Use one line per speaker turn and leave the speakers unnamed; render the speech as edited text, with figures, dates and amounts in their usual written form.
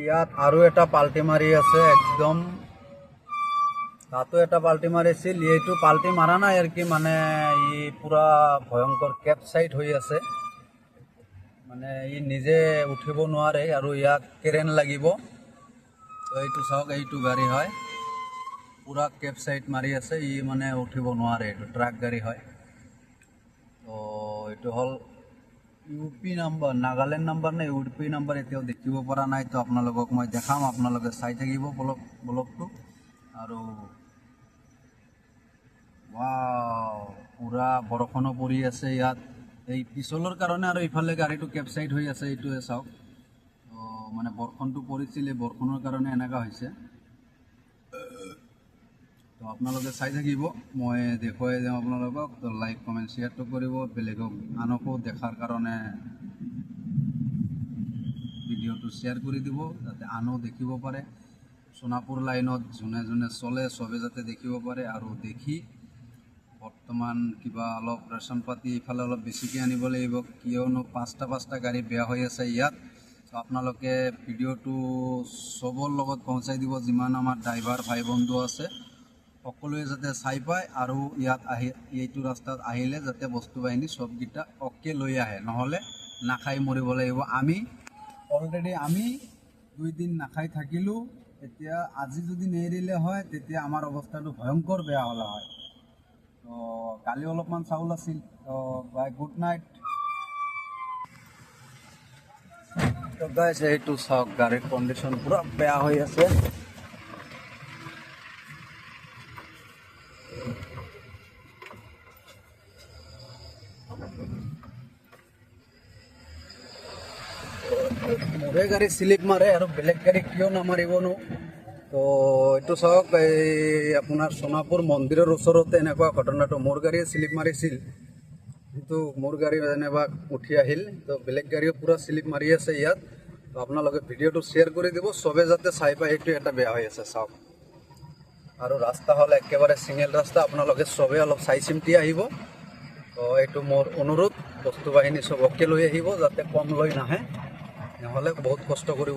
ইয়াত আৰু এটা পাল্টি মাৰি আছে একদম তাতো এটা পাল্টি মাৰিছিল এইটো পাল্টি মাৰা নাই আৰু কি মানে ই পুৰা ভয়ংকৰ কেপ সাইড হৈ আছে মানে ই নিজে উঠিব নোৱাৰে আৰু ইয়াক ক্ৰেন লাগিব তো এইটো চাওক এইটো গাড়ী হয় পুৰা কেপ সাইড মাৰি আছে ই মানে উঠিব নোৱাৰে এইটো ট্ৰাক গাড়ী হয় তো এইটো হ'ল ইউপি নাম্বাৰ নাগালেণ্ড নাম্বাৰ নে ইউপি নাম্বাৰ এতিয়াও দেখিব পৰা নাই তো আপোনালোকক মই দেখাম আপোনালোকে চাই থাকিব ব্লগটো আৰু ৱাও পুৰা বৰষুণো পৰি আছে ইয়াত এই পিছলৰ কাৰণে আৰু ইফালে গাড়ীটো কেপ সাইড হৈ আছে এইটোৱে চাওক তো মানে বৰষুণটো পৰিছিলে বৰষুণৰ কাৰণে এনেকুৱা হৈছে তো আপোনালোকে চাই থাকিব মই দেখুৱাই যাম আপোনালোকক তো লাইক কমেণ্ট শ্বেয়াৰটো কৰিব বেলেগক আনকো দেখাৰ কাৰণে ভিডিঅ'টো শ্বেয়াৰ কৰি দিব যাতে আনো দেখিব পাৰে সোনাপুৰ লাইনত যোনে যোনে চলে চবে যাতে দেখিব পাৰে আৰু দেখি বৰ্তমান কিবা অলপ ৰেচন পাতি ইফালে অলপ বেছিকৈ আনিব লাগিব কিয়নো পাঁচটা গাড়ী বেয়া হৈ আছে ইয়াত তো আপোনালোকে ভিডিঅ'টো চবৰ লগত পਹੁঁচাই দিব যিমান আমাৰ ড্ৰাইভাৰ ভাই বন্ধু আছে সকলোৱে যাতে চাই পায় আৰু ইয়াত আহি এইটো ৰাস্তাত আহিলে যাতে বস্তু বাহিনী সবকেইটা অ'কে লৈ আহে নহ'লে নাখাই মৰিব লাগিব আমি অলৰেডি আমি 2 দিন নাখাই থাকিলোঁ এতিয়া আজি যদি নেৰিলে হয় তেতিয়া আমাৰ অৱস্থাটো ভয়ংকৰ বেয়া হ'লা হয় তো কালি অলপমান চাউল আছিল তো বাই গুড নাইট তো গাইছ এইটো চাওক গাড়ীৰ কণ্ডিশ্যন পুৰা বেয়া হৈ আছে মোৰে গাড়ী স্লিপ মাৰে আৰু বেলেগ গাড়ী কিয় নামাৰিবনো তো এইটো চাওক এই আপোনাৰ সোনাপুৰ মন্দিৰৰ ওচৰতে এনেকুৱা ঘটনাটো মোৰ গাড়ীয়ে স্লিপ মাৰিছিল কিন্তু মোৰ গাড়ী যেনিবা উঠি আহিল তো বেলেগ গাড়ীও পুৰা স্লিপ মাৰি আছে ইয়াত তো আপোনালোকে ভিডিঅ'টো শ্বেয়াৰ কৰি দিব চবে যাতে চাই পায় এইটো এটা বেয়া হৈ আছে চাওক আৰু ৰাস্তা হ'ল একেবাৰে চিঙেল ৰাস্তা আপোনালোকে চবে অলপ চাই চিন্তি আহিব তো এইটো মোৰ অনুৰোধ বস্তু বাহিনী চব অ'কে লৈ আহিব যাতে কম লৈ নাহে নহ'লে বহুত কষ্ট কৰিব